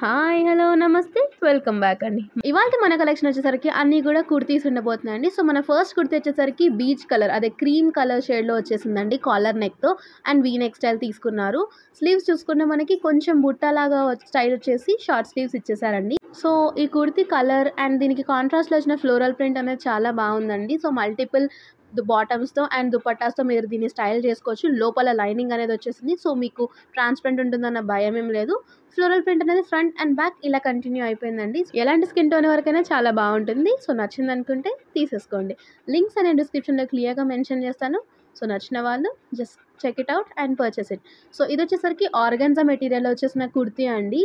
Hi hello నమస్తే welcome back అండి. ఇవాళ మన కలెక్షన్ వచ్చేసరికి అన్నీ కూడా కుర్తీస్ ఉండబోతున్నాయండి. సో మన ఫస్ట్ కుర్తీ వచ్చేసరికి బీచ్ కలర్, అదే క్రీమ్ కలర్ షేడ్లో వచ్చేసిందండి. కాలర్ నెక్తో అండ్ వీ నెక్ స్టైల్ తీసుకున్నారు. స్లీవ్స్ చూసుకుంటే మనకి కొంచెం బుట్టలాగా స్టైల్ వచ్చేసి షార్ట్ స్లీవ్స్ ఇచ్చేసారండి. సో ఈ కుర్తీ కలర్ అండ్ దీనికి కాంట్రాస్ట్లో వచ్చిన ఫ్లోరల్ ప్రింట్ అనేది చాలా బాగుందండి. సో మల్టిపుల్ బాటమ్స్తో అండ్ దుపట్టాస్తో మీరు దీన్ని స్టైల్ చేసుకోవచ్చు. లోపల లైనింగ్ అనేది వచ్చేసింది. సో మీకు ట్రాన్స్పరెంట్ ఉంటుందన్న భయం ఏం లేదు. ఫ్లోరల్ ప్రింట్ అనేది ఫ్రంట్ అండ్ బ్యాక్ ఇలా కంటిన్యూ అయిపోయిందండి. ఎలాంటి స్కిన్ టోన్ వరకైనా చాలా బాగుంటుంది. సో నచ్చింది అనుకుంటే తీసేసుకోండి. లింక్స్ అనేది డిస్క్రిప్షన్లో క్లియర్గా మెన్షన్ చేస్తాను. సో నచ్చిన వాళ్ళు just check it out and purchase it. So ఇది వచ్చేసరికి ఆర్గన్జా మెటీరియల్ వచ్చేసిన కుర్తీ అండి.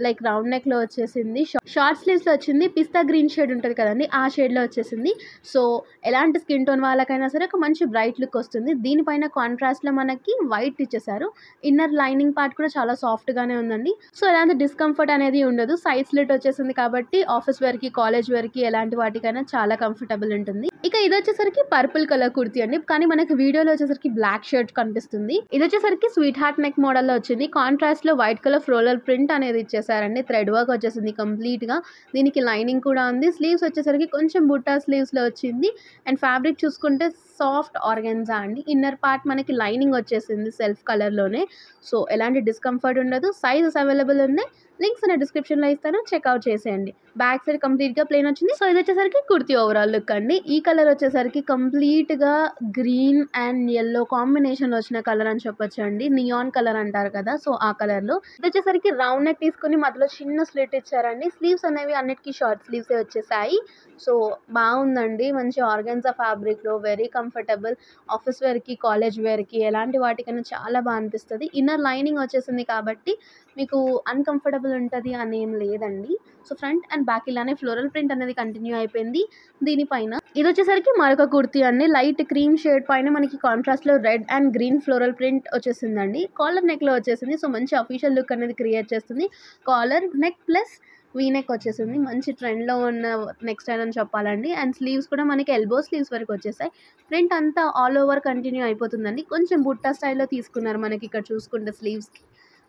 లైక్ రౌండ్ నెక్లో వచ్చేసింది. షార్ట్ స్లీవ్స్లో వచ్చింది. పిస్తా గ్రీన్ షేడ్ ఉంటుంది కదండి, ఆ షేడ్లో వచ్చేసింది. సో ఎలాంటి స్కిన్ టోన్ వాళ్ళకైనా సరే ఒక మంచి బ్రైట్ లుక్ వస్తుంది. దీనిపైన కాంట్రాస్ట్లో మనకి వైట్ ఇచ్చేసారు. ఇన్నర్ లైనింగ్ పార్ట్ కూడా చాలా సాఫ్ట్గానే ఉందండి. సో ఎలాంటి డిస్కంఫర్ట్ అనేది ఉండదు. సైడ్ స్లిట్ వచ్చేసింది కాబట్టి ఆఫీస్ వేర్కి, కాలేజ్ వేర్కి ఎలాంటి వాటికైనా చాలా కంఫర్టబుల్ ఉంటుంది. ఇక ఇది వచ్చేసరికి పర్పుల్ కలర్ కుర్తీ అండి, కానీ మనకి వీడియోలో వచ్చేసరికి బ్లాక్ షర్ట్ కనిపిస్తుంది. ఇది వచ్చేసరికి స్వీట్ హార్ట్ నెక్ మోడల్లో వచ్చింది. కాంట్రాస్ట్లో వైట్ కలర్ ఫ్లోరల్ ప్రింట్ అనేది ఇచ్చేసారండి. థ్రెడ్ వర్క్ వచ్చేసింది కంప్లీట్గా. దీనికి లైనింగ్ కూడా ఉంది. స్లీవ్స్ వచ్చేసరికి కొంచెం బుట్టా స్లీవ్స్లో వచ్చింది. అండ్ ఫ్యాబ్రిక్ చూసుకుంటే సాఫ్ట్ ఆర్గెన్జా అండి. ఇన్నర్ పార్ట్ మనకి లైనింగ్ వచ్చేసింది సెల్ఫ్ కలర్లోనే. సో ఎలాంటి డిస్కంఫర్ట్ ఉండదు. సైజెస్ అవైలబుల్ ఉన్నాయి. లింక్స్ అనే డిస్క్రిప్షన్లో ఇస్తాను, చెక్అవుట్ చేసేయండి. బ్యాక్ సైడ్ కంప్లీట్గా ప్లెయిన్ వచ్చింది. సో ఇది వచ్చేసరికి కుర్తీ ఓవరాల్ లుక్ అండి. ఈ కలర్ వచ్చేసరికి కంప్లీట్గా గ్రీన్ అండ్ ఎల్లో కాంబినేషన్లో వచ్చిన కలర్ అని చెప్పొచ్చు అండి. నియాన్ కలర్ అంటారు కదా, సో ఆ కలర్లో. ఇది వచ్చేసరికి రౌండ్ నెక్ తీసుకుని మధ్యలో చిన్న స్లిట్ ఇచ్చారండి. స్లీవ్స్ అనేవి అన్నిటికీ షార్ట్ స్లీవ్సే వచ్చేసాయి. సో బాగుందండి. మంచి ఆర్గెన్జా ఫ్యాబ్రిక్లో వెరీ కంఫర్టబుల్. ఆఫీస్ వేర్కి, కాలేజ్ వేర్కి ఎలాంటి వాటికైనా చాలా బాగా అనిపిస్తుంది. ఇన్నర్ లైనింగ్ వచ్చేసింది కాబట్టి మీకు అన్కంఫర్టబుల్ ఉంటుంది అని ఏం లేదండి. సో ఫ్రంట్ అండ్ బ్యాక్ ఇలానే ఫ్లోరల్ ప్రింట్ అనేది కంటిన్యూ అయిపోయింది. దీనిపైన ఇది వచ్చేసరికి మరొక కుర్తీ అండి. లైట్ క్రీమ్ షేడ్ పైన మనకి కాంట్రాస్ట్లో red and green floral print వచ్చేసిందండి. కాలర్ నెక్లో వచ్చేసింది. సో మంచి అఫీషియల్ లుక్ అనేది క్రియేట్ చేస్తుంది. Collar neck plus V neck వచ్చేసింది. మంచి ట్రెండ్లో ఉన్న నెక్ స్టైల్ అని చెప్పాలండి. అండ్ స్లీవ్స్ కూడా మనకి ఎల్బో స్లీవ్స్ వరకు వచ్చేసాయి. ప్రింట్ అంతా ఆల్ ఓవర్ కంటిన్యూ అయిపోతుందండి. కొంచెం బుట్టా స్టైల్లో తీసుకున్నారు మనకి ఇక్కడ చూసుకుంటే స్లీవ్స్కి.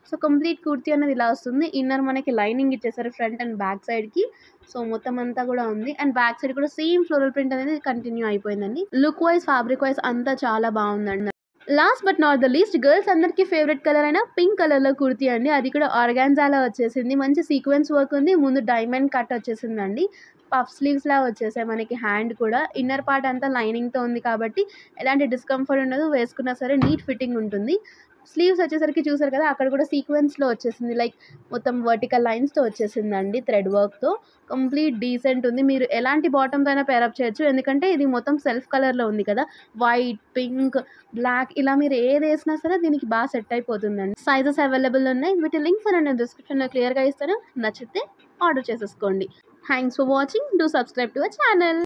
సో కంప్లీట్ కుర్తీ అనేది ఇలా వస్తుంది. ఇన్నర్ మనకి లైనింగ్ ఇచ్చేసారు ఫ్రంట్ అండ్ బ్యాక్ సైడ్కి. సో మొత్తం అంతా కూడా ఉంది. అండ్ బ్యాక్ సైడ్ కూడా సేమ్ ఫ్లోరల్ ప్రింట్ అనేది కంటిన్యూ అయిపోయిందండి. లుక్ వైజ్, ఫ్యాబ్రిక్ వైజ్ అంతా చాలా బాగుందండి. Last but not the least, girls అందరికీ ఫేవరెట్ కలర్ అయినా పింక్ కలర్లో కుర్తీ అండి. అది కూడా ఆర్గాన్జాలో వచ్చేసింది. మంచి సీక్వెన్స్ వర్క్ ఉంది. ముందు డైమండ్ కట్ వచ్చేసిందండి. పఫ్ స్లీవ్స్ లా వచ్చేసాయి మనకి. హ్యాండ్ కూడా ఇన్నర్ పార్ట్ అంతా లైనింగ్తో ఉంది కాబట్టి ఎలాంటి డిస్కంఫర్ట్ ఉండదు. వేసుకున్నా సరే నీట్ ఫిట్టింగ్ ఉంటుంది. స్లీవ్స్ వచ్చేసరికి చూసారు కదా, అక్కడ కూడా సీక్వెన్స్లో వచ్చేసింది. లైక్ మొత్తం వర్టికల్ లైన్స్తో వచ్చేసిందండి. థ్రెడ్ వర్క్తో కంప్లీట్ డీసెంట్ ఉంది. మీరు ఎలాంటి బాటమ్తో అయినా పేరప్ చేయొచ్చు, ఎందుకంటే ఇది మొత్తం సెల్ఫ్ కలర్లో ఉంది కదా. వైట్, పింక్, బ్లాక్ ఇలా మీరు ఏది వేసినా సరే దీనికి బాగా సెట్ అయిపోతుందండి. సైజెస్ అవైలబుల్ ఉన్నాయి. వీటి లింక్స్ నేను డిస్క్రిప్షన్లో క్లియర్గా ఇస్తాను. నచ్చితే ఆర్డర్ చేసేసుకోండి. Thanks for watching. Do subscribe to our channel.